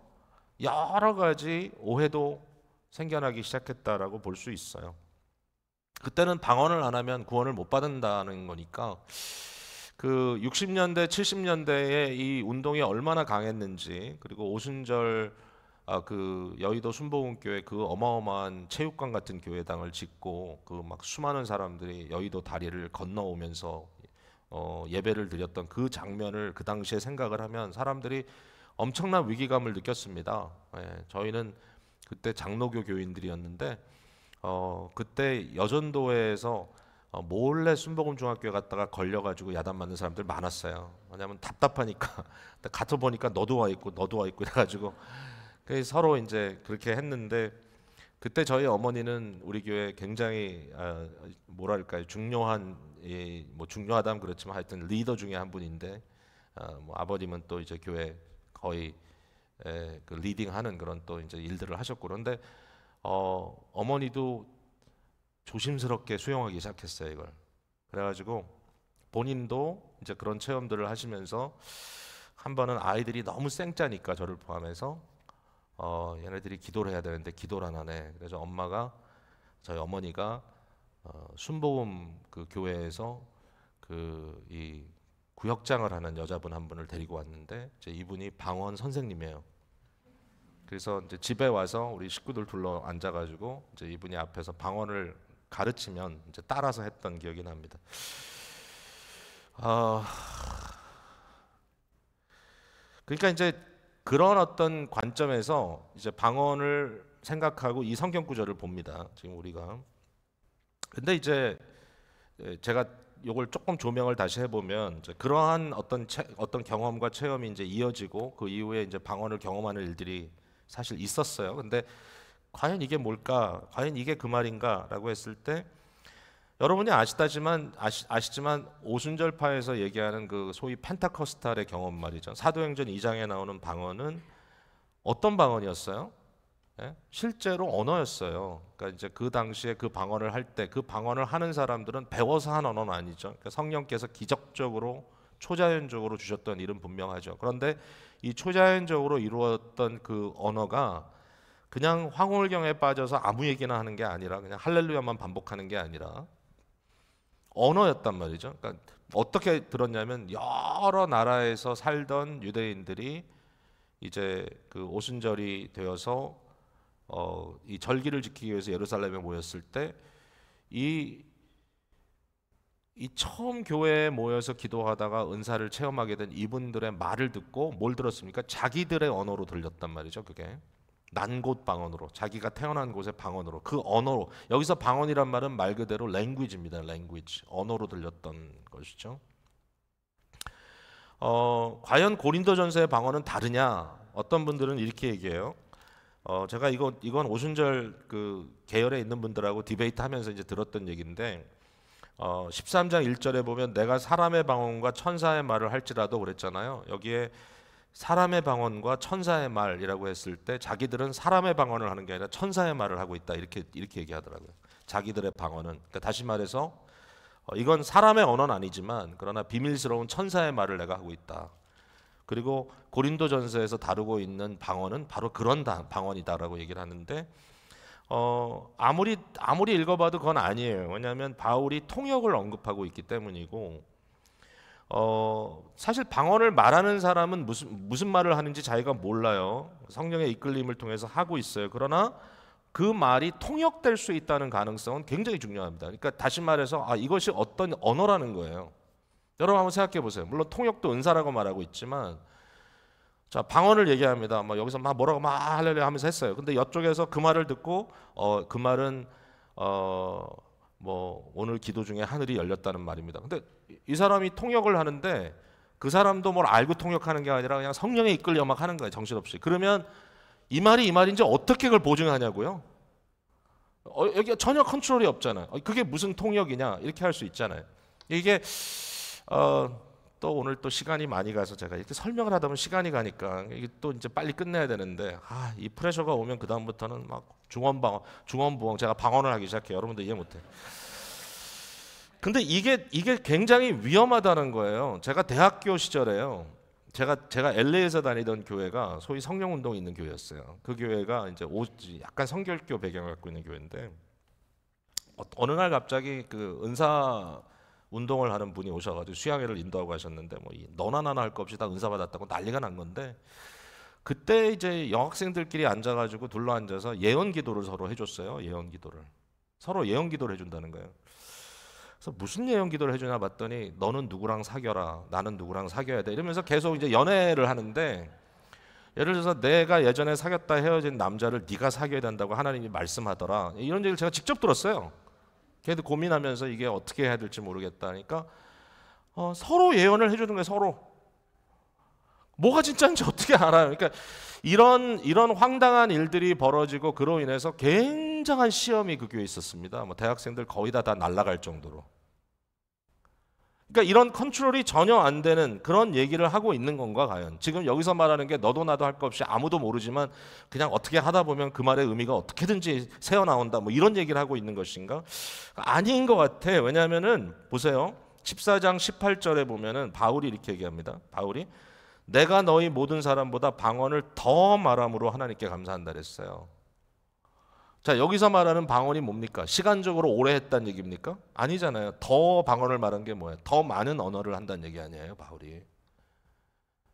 여러 가지 오해도 생겨나기 시작했다라고 볼 수 있어요. 그때는 방언을 안 하면 구원을 못 받는다는 거니까 그 60년대, 70년대에 이 운동이 얼마나 강했는지, 그리고 오순절 그 여의도 순복음교회 그 어마어마한 체육관 같은 교회당을 짓고 그 막 수많은 사람들이 여의도 다리를 건너오면서 예배를 드렸던 그 장면을 그 당시에 생각을 하면 사람들이 엄청난 위기감을 느꼈습니다. 저희는 그때 장로교 교인들이었는데 그때 여전도에서 몰래 순복음 중학교에 갔다가 걸려가지고 야단 맞는 사람들 많았어요. 왜냐하면 답답하니까 가서 보니까 너도 와 있고 너도 와 있고 이래가지고 서로 이제 그렇게 했는데, 그때 저희 어머니는 우리 교회 굉장히 뭐랄까요, 중요한 뭐 중요하다면 그렇지만 하여튼 리더 중에 한 분인데 뭐 아버님은 또 이제 교회 거의 그 리딩하는 그런 또 이제 일들을 하셨고, 그런데 어머니도 조심스럽게 수용하기 시작했어요 이걸. 그래가지고 본인도 이제 그런 체험들을 하시면서 한 번은 아이들이 너무 쌩짜니까 저를 포함해서 얘네들이 기도를 해야 되는데 기도를 안 하네. 그래서 저희 어머니가 순복음 그 교회에서 그 이 구역장을 하는 여자분 한 분을 데리고 왔는데 이제 이분이 방언 선생님이에요. 그래서 이제 집에 와서 우리 식구들 둘러 앉아가지고 이제 이분이 앞에서 방언을 가르치면 이제 따라서 했던 기억이 납니다. 그러니까 이제 그런 어떤 관점에서 이제 방언을 생각하고 이 성경 구절을 봅니다. 지금 우리가. 근데 이제 제가 요걸 조금 조명을 다시 해보면 이제 그러한 어떤 경험과 체험이 이제 이어지고 그 이후에 이제 방언을 경험하는 일들이 사실 있었어요. 근데 과연 이게 뭘까? 과연 이게 그 말인가라고 했을 때 여러분이 아시지만 오순절파에서 얘기하는 그 소위 펜타코스탈의 경험 말이죠. 사도행전 2장에 나오는 방언은 어떤 방언이었어요? 예? 실제로 언어였어요. 그러니까 이제 그 당시에 그 방언을 할 때 그 방언을 하는 사람들은 배워서 한 언어는 아니죠. 그러니까 성령께서 기적적으로 초자연적으로 주셨던 일은 분명하죠. 그런데 이 초자연적으로 이루었던 그 언어가 그냥 황홀경에 빠져서 아무 얘기나 하는 게 아니라 그냥 할렐루야만 반복하는 게 아니라 언어였단 말이죠. 그러니까 어떻게 들었냐면 여러 나라에서 살던 유대인들이 이제 그 오순절이 되어서 이 절기를 지키기 위해서 예루살렘에 모였을 때 이 처음 교회에 모여서 기도하다가 은사를 체험하게 된 이분들의 말을 듣고 뭘 들었습니까? 자기들의 언어로 들렸단 말이죠. 그게 난곳 방언으로, 자기가 태어난 곳의 방언으로, 그 언어로. 여기서 방언이란 말은 말 그대로 language입니다. language, 언어로 들렸던 것이죠. 과연 고린도전서의 방언은 다르냐? 어떤 분들은 이렇게 얘기해요. 제가 이건 오순절 그 계열에 있는 분들하고 디베이트하면서 이제 들었던 얘기인데 13장 1절에 보면 내가 사람의 방언과 천사의 말을 할지라도 그랬잖아요. 여기에 사람의 방언과 천사의 말이라고 했을 때 자기들은 사람의 방언을 하는 게 아니라 천사의 말을 하고 있다 이렇게 얘기하더라고요. 자기들의 방언은 그러니까 다시 말해서 이건 사람의 언어는 아니지만 그러나 비밀스러운 천사의 말을 내가 하고 있다. 그리고 고린도전서에서 다루고 있는 방언은 바로 그런 방언이다라고 얘기를 하는데 아무리 읽어봐도 그건 아니에요. 왜냐하면 바울이 통역을 언급하고 있기 때문이고 사실 방언을 말하는 사람은 무슨 말을 하는지 자기가 몰라요. 성령의 이끌림을 통해서 하고 있어요. 그러나 그 말이 통역될 수 있다는 가능성은 굉장히 중요합니다. 그러니까 다시 말해서 이것이 어떤 언어라는 거예요. 여러분 한번 생각해 보세요. 물론 통역도 은사라고 말하고 있지만 자 방언을 얘기합니다. 막 여기서 막 뭐라고 막 할렐루야 하면서 했어요. 근데 이쪽에서 그 말을 듣고 그 말은 뭐 오늘 기도 중에 하늘이 열렸다는 말입니다. 근데 이 사람이 통역을 하는데 그 사람도 뭘 알고 통역하는 게 아니라 그냥 성령에 이끌려 막 하는 거예요. 정신없이. 그러면 이 말이 이 말인지 어떻게 그걸 보증하냐고요? 여기 전혀 컨트롤이 없잖아요. 그게 무슨 통역이냐 이렇게 할 수 있잖아요. 이게 또 오늘 또 시간이 많이 가서 제가 이렇게 설명을 하다 보면 시간이 가니까 이게 또 이제 빨리 끝내야 되는데 이 프레셔가 오면 그 다음부터는 막 중원부엉 제가 방언을 하기 시작해요. 여러분들 이해 못해. 근데 이게 굉장히 위험하다는 거예요. 제가 대학교 시절에요. 제가 LA에서 다니던 교회가 소위 성령운동이 있는 교회였어요. 그 교회가 이제 약간 성결교 배경을 갖고 있는 교회인데 어느 날 갑자기 그 은사 운동을 하는 분이 오셔가지고 수양회를 인도하고 하셨는데 뭐 너나 나나 할 것 없이 다 은사 받았다고 난리가 난 건데 그때 이제 여학생들끼리 앉아가지고 둘러 앉아서 예언 기도를 서로 해줬어요. 예언 기도를 서로 예언 기도를 해준다는 거예요. 그래서 무슨 예언 기도를 해주나 봤더니 너는 누구랑 사귀어라, 나는 누구랑 사귀어야 돼 이러면서 계속 이제 연애를 하는데 예를 들어서 내가 예전에 사귀었다 헤어진 남자를 네가 사귀어야 된다고 하나님이 말씀하더라 이런 얘기를 제가 직접 들었어요. 걔도 고민하면서 이게 어떻게 해야 될지 모르겠다 하니까 서로 예언을 해주는 거예요. 서로 뭐가 진짜인지 어떻게 알아요? 그러니까 이런 황당한 일들이 벌어지고 그로 인해서 굉장한 시험이 그 교회에 있었습니다. 뭐 대학생들 거의 다 날아갈 정도로. 그러니까 이런 컨트롤이 전혀 안 되는 그런 얘기를 하고 있는 건가 과연? 지금 여기서 말하는 게 너도 나도 할 것 없이 아무도 모르지만 그냥 어떻게 하다 보면 그 말의 의미가 어떻게든지 새어나온다 뭐 이런 얘기를 하고 있는 것인가? 아닌 것 같아. 왜냐하면은 보세요. 14장 18절에 보면은 바울이 이렇게 얘기합니다. 바울이 내가 너희 모든 사람보다 방언을 더 말함으로 하나님께 감사한다 그랬어요. 자 여기서 말하는 방언이 뭡니까? 시간적으로 오래 했다는 얘기입니까? 아니잖아요. 더 방언을 말한 게 뭐예요? 더 많은 언어를 한다는 얘기 아니에요 바울이.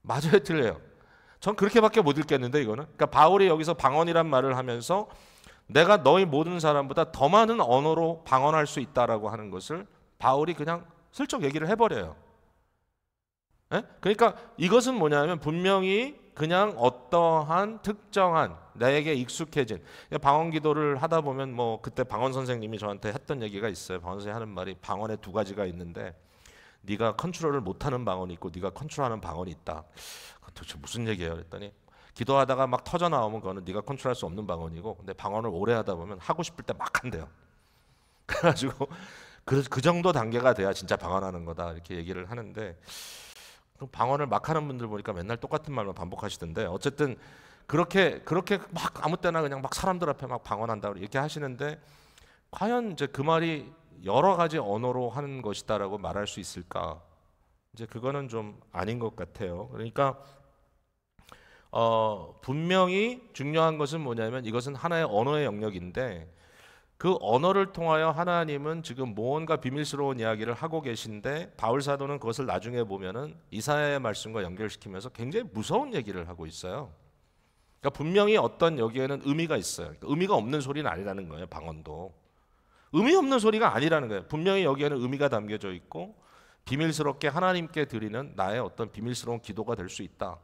맞아요 틀려요? 전 그렇게밖에 못 읽겠는데 이거는. 그러니까 바울이 여기서 방언이란 말을 하면서 내가 너희 모든 사람보다 더 많은 언어로 방언할 수 있다라고 하는 것을 바울이 그냥 슬쩍 얘기를 해버려요. 에? 그러니까 이것은 뭐냐면 분명히 그냥 어떠한 특정한 나에게 익숙해진 방언 기도를 하다 보면 뭐 그때 방언 선생님이 저한테 했던 얘기가 있어요. 방언 선생님이 하는 말이 방언에 두 가지가 있는데 네가 컨트롤을 못하는 방언이 있고 네가 컨트롤하는 방언이 있다. 도대체 무슨 얘기예요? 그랬더니 기도하다가 막 터져 나오면 그거는 네가 컨트롤할 수 없는 방언이고 근데 방언을 오래 하다 보면 하고 싶을 때 막 한대요. 그래가지고 그 정도 단계가 돼야 진짜 방언하는 거다 이렇게 얘기를 하는데 방언을 막 하는 분들 보니까 맨날 똑같은 말만 반복하시던데 어쨌든 그렇게 막 아무 때나 그냥 막 사람들 앞에 막 방언한다고 이렇게 하시는데 과연 이제 그 말이 여러 가지 언어로 하는 것이다라고 말할 수 있을까? 이제 그거는 좀 아닌 것 같아요. 그러니까 분명히 중요한 것은 뭐냐면 이것은 하나의 언어의 영역인데 그 언어를 통하여 하나님은 지금 무언가 비밀스러운 이야기를 하고 계신데 바울 사도는 그것을 나중에 보면은 이사야의 말씀과 연결시키면서 굉장히 무서운 얘기를 하고 있어요. 그러니까 분명히 어떤 여기에는 의미가 있어요. 그러니까 의미가 없는 소리는 아니라는 거예요. 방언도 의미 없는 소리가 아니라는 거예요. 분명히 여기에는 의미가 담겨져 있고 비밀스럽게 하나님께 드리는 나의 어떤 비밀스러운 기도가 될 수 있다.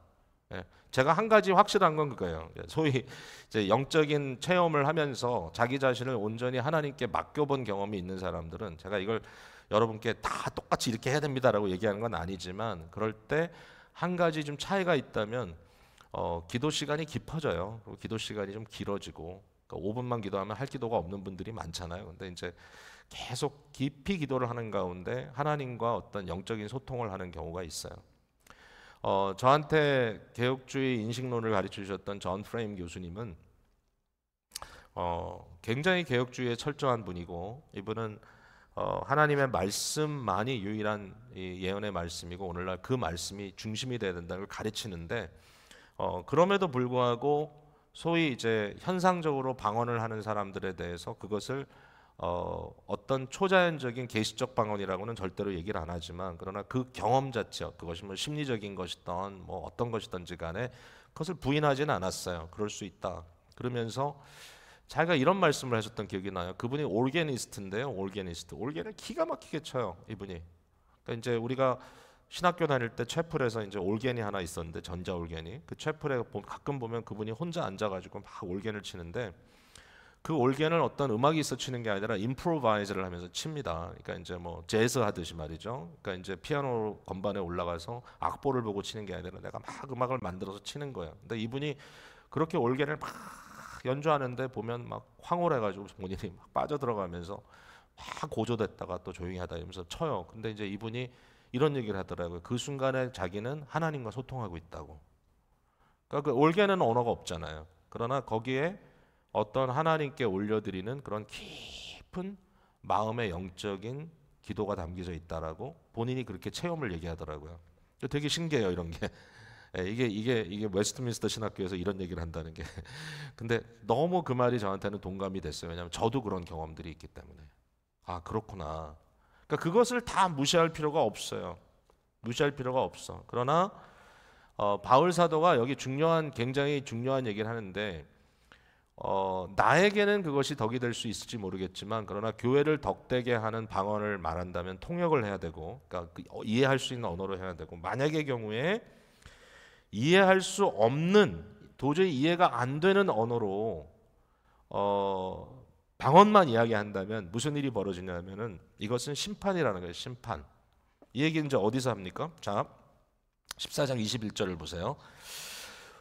예. 제가 한 가지 확실한 건 그거예요. 소위 이제 영적인 체험을 하면서 자기 자신을 온전히 하나님께 맡겨본 경험이 있는 사람들은 제가 이걸 여러분께 다 똑같이 이렇게 해야 됩니다라고 얘기하는 건 아니지만 그럴 때 한 가지 좀 차이가 있다면 기도 시간이 깊어져요. 그리고 기도 시간이 좀 길어지고 그러니까 5분만 기도하면 할 기도가 없는 분들이 많잖아요. 근데 이제 계속 깊이 기도를 하는 가운데 하나님과 어떤 영적인 소통을 하는 경우가 있어요. 저한테 개혁주의 인식론을 가르쳐 주셨던 존 프레임 교수님은 굉장히 개혁주의에 철저한 분이고 이분은 하나님의 말씀만이 유일한 예언의 말씀이고 오늘날 그 말씀이 중심이 돼야 된다는 걸 가르치는데 그럼에도 불구하고 소위 이제 현상적으로 방언을 하는 사람들에 대해서 그것을 어떤 초자연적인 계시적 방언이라고는 절대로 얘기를 안 하지만 그러나 그 경험 자체 그것이 뭐 심리적인 것이든 뭐 어떤 것이든지 간에 그것을 부인하지는 않았어요. 그럴 수 있다. 그러면서 자기가 이런 말씀을 하셨던 기억이 나요. 그분이 올게니스트인데요. 올게를 기가 막히게 쳐요. 이분이. 그러니까 이제 우리가 신학교 다닐 때 채플에서 이제 올겐이 하나 있었는데 전자 올겐이 그 채플에 가끔 보면 그분이 혼자 앉아가지고 막 올겐을 치는데 그 올겐을 어떤 음악이 있어 치는 게 아니라 임프로바이즈를 하면서 칩니다. 그러니까 이제 뭐 재즈 하듯이 말이죠. 그러니까 이제 피아노 건반에 올라가서 악보를 보고 치는 게 아니라 내가 막 음악을 만들어서 치는 거예요. 근데 이분이 그렇게 올겐을 막 연주하는데 보면 막 황홀해가지고 본인이 막 빠져들어가면서 막 고조됐다가 또 조용히 하다 이러면서 쳐요. 근데 이제 이분이 이런 얘기를 하더라고요. 그 순간에 자기는 하나님과 소통하고 있다고. 그러니까 그 올게는 언어가 없잖아요. 그러나 거기에 어떤 하나님께 올려드리는 그런 깊은 마음의 영적인 기도가 담겨져 있다라고 본인이 그렇게 체험을 얘기하더라고요. 되게 신기해요, 이런 게. 이게 웨스트민스터 신학교에서 이런 얘기를 한다는 게. 근데 너무 그 말이 저한테는 동감이 됐어요. 왜냐하면 저도 그런 경험들이 있기 때문에. 아, 그렇구나. 그러니까 그것을 다 무시할 필요가 없어요. 무시할 필요가 없어. 그러나 바울 사도가 여기 굉장히 중요한 얘기를 하는데 나에게는 그것이 덕이 될 수 있을지 모르겠지만 그러나 교회를 덕되게 하는 방언을 말한다면 통역을 해야 되고 그러니까 이해할 수 있는 언어로 해야 되고 만약의 경우에 이해할 수 없는 도저히 이해가 안 되는 언어로 방언만 이야기한다면 무슨 일이 벌어지냐면은 이것은 심판이라는 거예요. 심판. 이 얘기는 이제 어디서 합니까? 자, 14장 21절을 보세요.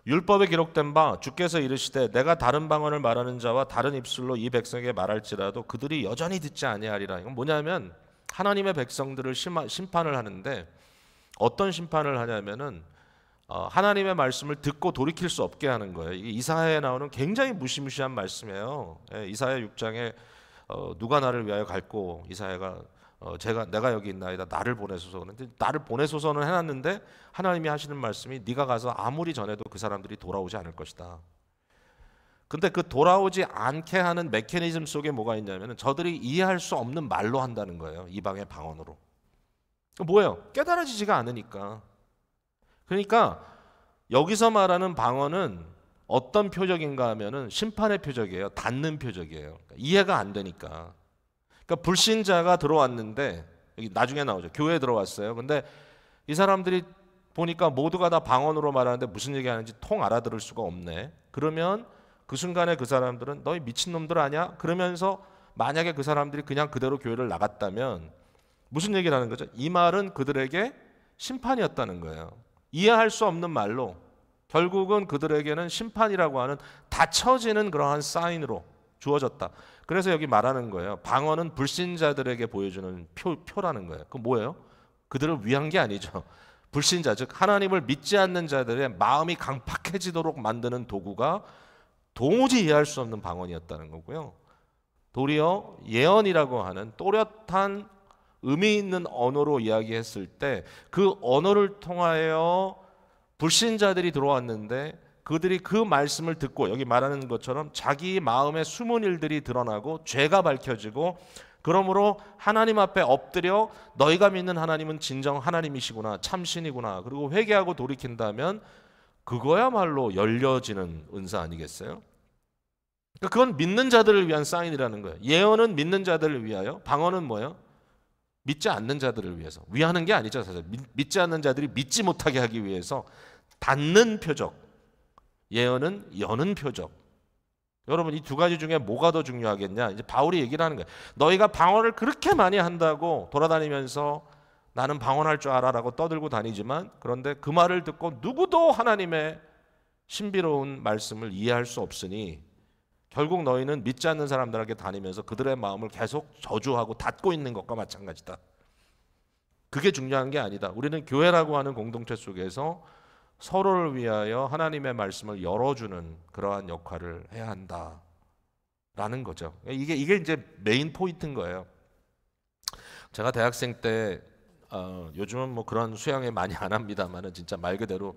율법에 기록된 바 주께서 이르시되 내가 다른 방언을 말하는 자와 다른 입술로 이 백성에게 말할지라도 그들이 여전히 듣지 아니하리라. 이건 뭐냐면 하나님의 백성들을 심판을 하는데 어떤 심판을 하냐면은 하나님의 말씀을 듣고 돌이킬 수 없게 하는 거예요. 이게 이사야에 나오는 굉장히 무시무시한 말씀이에요. 이사야 6장에 누가 나를 위하여 갈고 이사야가 내가 여기 있나이다 나를 보내소서. 그런데 나를 보내소서는 해놨는데 하나님이 하시는 말씀이 네가 가서 아무리 전해도 그 사람들이 돌아오지 않을 것이다. 근데 그 돌아오지 않게 하는 메커니즘 속에 뭐가 있냐면 저들이 이해할 수 없는 말로 한다는 거예요. 이방의 방언으로. 뭐예요? 깨달아지지가 않으니까. 그러니까 여기서 말하는 방언은 어떤 표적인가 하면은 심판의 표적이에요. 닫는 표적이에요. 그러니까 이해가 안 되니까. 그러니까 불신자가 들어왔는데 여기 나중에 나오죠. 교회에 들어왔어요. 근데 이 사람들이 보니까 모두가 다 방언으로 말하는데 무슨 얘기하는지 통 알아들을 수가 없네. 그러면 그 순간에 그 사람들은 너희 미친놈들 아니야? 그러면서 만약에 그 사람들이 그냥 그대로 교회를 나갔다면 무슨 얘기를 하는 거죠? 이 말은 그들에게 심판이었다는 거예요. 이해할 수 없는 말로 결국은 그들에게는 심판이라고 하는 닫혀지는 그러한 사인으로 주어졌다. 그래서 여기 말하는 거예요. 방언은 불신자들에게 보여주는 표라는 거예요. 그 뭐예요? 그들을 위한 게 아니죠. 불신자, 즉 하나님을 믿지 않는 자들의 마음이 강팍해지도록 만드는 도구가 도무지 이해할 수 없는 방언이었다는 거고요. 도리어 예언이라고 하는 또렷한 의미 있는 언어로 이야기했을 때 그 언어를 통하여 불신자들이 들어왔는데 그들이 그 말씀을 듣고 여기 말하는 것처럼 자기 마음의 숨은 일들이 드러나고 죄가 밝혀지고 그러므로 하나님 앞에 엎드려 너희가 믿는 하나님은 진정 하나님이시구나, 참신이구나, 그리고 회개하고 돌이킨다면 그거야말로 열려지는 은사 아니겠어요? 그러니까 그건 믿는 자들을 위한 사인이라는 거예요. 예언은 믿는 자들을 위하여, 방언은 뭐예요? 믿지 않는 자들을 위해서. 위하는 게 아니죠, 사실. 믿지 않는 자들이 믿지 못하게 하기 위해서 닫는 표적, 예언은 여는 표적. 여러분, 이 두 가지 중에 뭐가 더 중요하겠냐? 이제 바울이 얘기를 하는 거예요. 너희가 방언을 그렇게 많이 한다고 돌아다니면서 나는 방언할 줄 알아라고 떠들고 다니지만, 그런데 그 말을 듣고 누구도 하나님의 신비로운 말씀을 이해할 수 없으니 결국 너희는 믿지 않는 사람들에게 다니면서 그들의 마음을 계속 저주하고 닫고 있는 것과 마찬가지다. 그게 중요한 게 아니다. 우리는 교회라고 하는 공동체 속에서 서로를 위하여 하나님의 말씀을 열어주는 그러한 역할을 해야 한다라는 거죠. 이게 이제 메인 포인트인 거예요. 제가 대학생 때 요즘은 뭐 그런 수양회 많이 안 합니다만은 진짜 말 그대로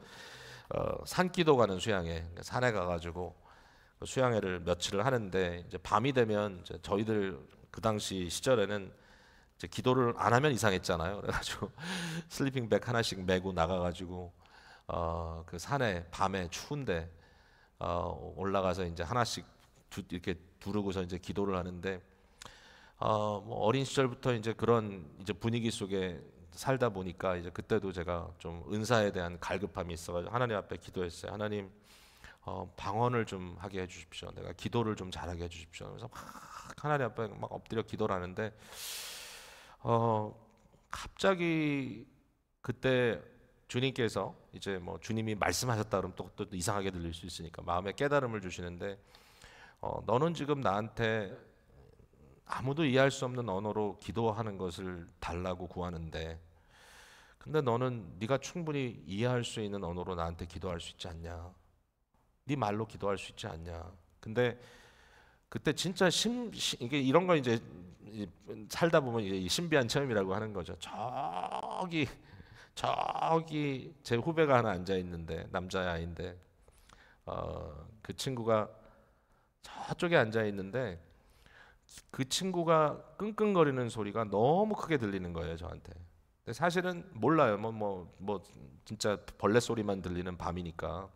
산기도 가는 수양회, 산에 가가지고 수양회를 며칠을 하는데 이제 밤이 되면 이제 저희들 그 당시 시절에는 이제 기도를 안 하면 이상했잖아요. 그래가지고 슬리핑백 하나씩 메고 나가가지고 그 산에 밤에 추운데 올라가서 이제 하나씩 이렇게 두르고서 이제 기도를 하는데 뭐 어린 시절부터 이제 그런 이제 분위기 속에 살다 보니까 이제 그때도 제가 좀 은사에 대한 갈급함이 있어가지고 하나님 앞에 기도했어요. 하나님, 방언을 좀 하게 해주십시오. 내가 기도를 좀 잘하게 해주십시오. 그래서 막 하나님 앞에 막 엎드려 기도를 하는데 갑자기 그때 주님께서 이제 뭐 주님이 말씀하셨다 그러면 또 이상하게 들릴 수 있으니까 마음에 깨달음을 주시는데 너는 지금 나한테 아무도 이해할 수 없는 언어로 기도하는 것을 달라고 구하는데 근데 너는 네가 충분히 이해할 수 있는 언어로 나한테 기도할 수 있지 않냐? 네 말로 기도할 수 있지 않냐? 근데 그때 진짜 이게 이런 거 이제 살다 보면 이제 신비한 체험이라고 하는 거죠. 저기 제 후배가 하나 앉아 있는데 남자아이인데 그 친구가 저쪽에 앉아 있는데 그 친구가 끙끙거리는 소리가 너무 크게 들리는 거예요, 저한테. 근데 사실은 몰라요. 뭐 진짜 벌레 소리만 들리는 밤이니까.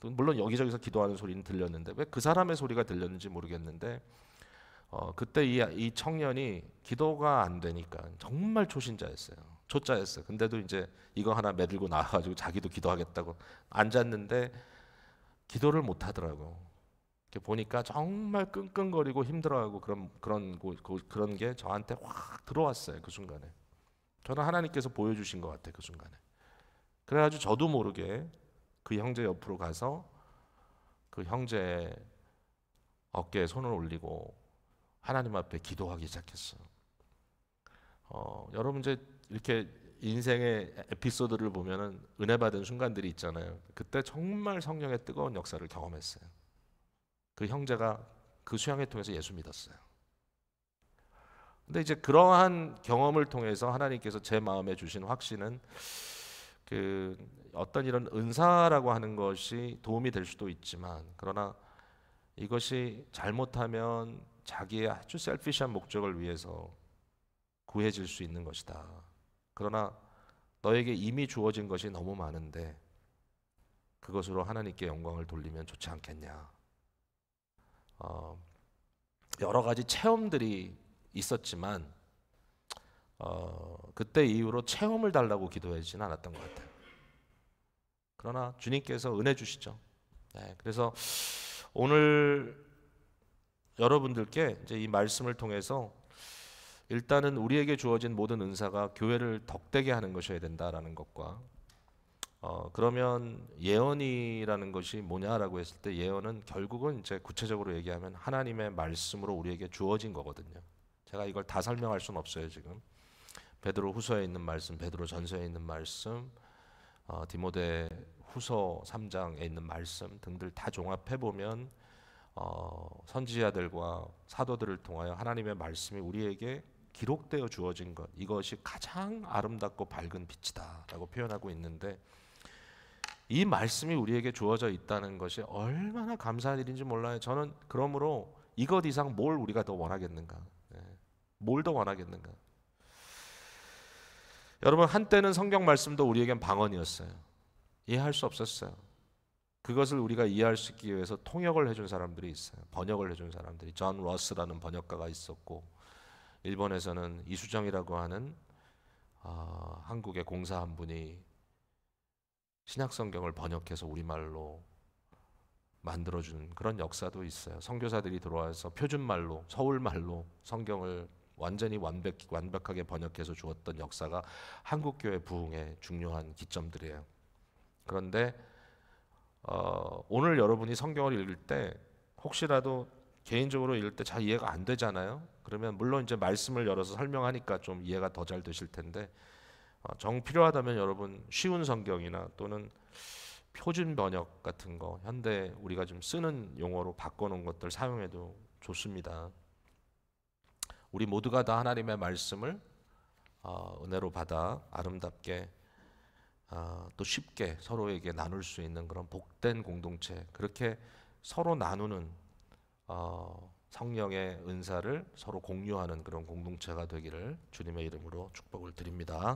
물론 여기저기서 기도하는 소리는 들렸는데 왜 그 사람의 소리가 들렸는지 모르겠는데 그때 이 청년이 기도가 안 되니까 정말 초신자였어요. 초짜였어요. 근데도 이제 이거 하나 매들고 나와가지고 자기도 기도하겠다고 앉았는데 기도를 못 하더라고. 이렇게 보니까 정말 끙끙거리고 힘들어하고 그런 게 저한테 확 들어왔어요. 그 순간에. 저는 하나님께서 보여주신 것 같아요. 그 순간에. 그래가지고 저도 모르게 그 형제 옆으로 가서 그 형제 어깨에 손을 올리고 하나님 앞에 기도하기 시작했어요. 여러분 이제 이렇게 인생의 에피소드를 보면은 은혜 받은 순간들이 있잖아요. 그때 정말 성령의 뜨거운 역사를 경험했어요. 그 형제가 그 수양회 통해서 예수 믿었어요. 근데 이제 그러한 경험을 통해서 하나님께서 제 마음에 주신 확신은 그 어떤 이런 은사라고 하는 것이 도움이 될 수도 있지만 그러나 이것이 잘못하면 자기의 아주 셀피시한 목적을 위해서 구해질 수 있는 것이다. 그러나 너에게 이미 주어진 것이 너무 많은데 그것으로 하나님께 영광을 돌리면 좋지 않겠냐. 여러 가지 체험들이 있었지만 그때 이후로 체험을 달라고 기도하지는 않았던 것 같아요. 그러나 주님께서 은혜 주시죠. 네, 그래서 오늘 여러분들께 이제 이 말씀을 통해서 일단은 우리에게 주어진 모든 은사가 교회를 덕되게 하는 것이어야 된다라는 것과 그러면 예언이라는 것이 뭐냐라고 했을 때 예언은 결국은 이제 구체적으로 얘기하면 하나님의 말씀으로 우리에게 주어진 거거든요. 제가 이걸 다 설명할 수는 없어요 지금. 베드로 후서에 있는 말씀, 베드로 전서에 있는 말씀, 디모데 후서 3장에 있는 말씀 등들 다 종합해 보면 선지자들과 사도들을 통하여 하나님의 말씀이 우리에게 기록되어 주어진 것, 이것이 가장 아름답고 밝은 빛이다라고 표현하고 있는데, 이 말씀이 우리에게 주어져 있다는 것이 얼마나 감사한 일인지 몰라요. 저는 그러므로 이것 이상 뭘 우리가 더 원하겠는가? 뭘 더 원하겠는가? 여러분, 한때는 성경 말씀도 우리에겐 방언이었어요. 이해할 수 없었어요. 그것을 우리가 이해할 수 있기 위해서 통역을 해준 사람들이 있어요. 번역을 해준 사람들이. 존 러스라는 번역가가 있었고, 일본에서는 이수정이라고 하는 한국의 공사 한 분이 신약성경을 번역해서 우리말로 만들어준 그런 역사도 있어요. 선교사들이 들어와서 표준말로, 서울말로 성경을 완전히 완벽하게 번역해서 주었던 역사가 한국교회 부흥의 중요한 기점들이에요. 그런데 오늘 여러분이 성경을 읽을 때 혹시라도 개인적으로 읽을 때 잘 이해가 안 되잖아요. 그러면 물론 이제 말씀을 열어서 설명하니까 좀 이해가 더 잘 되실 텐데, 정 필요하다면 여러분 쉬운 성경이나 또는 표준 번역 같은 거, 현대 우리가 좀 쓰는 용어로 바꿔놓은 것들 사용해도 좋습니다. 우리 모두가 다 하나님의 말씀을 은혜로 받아 아름답게 또 쉽게 서로에게 나눌 수 있는 그런 복된 공동체, 그렇게 서로 나누는 성령의 은사를 서로 공유하는 그런 공동체가 되기를 주님의 이름으로 축복을 드립니다.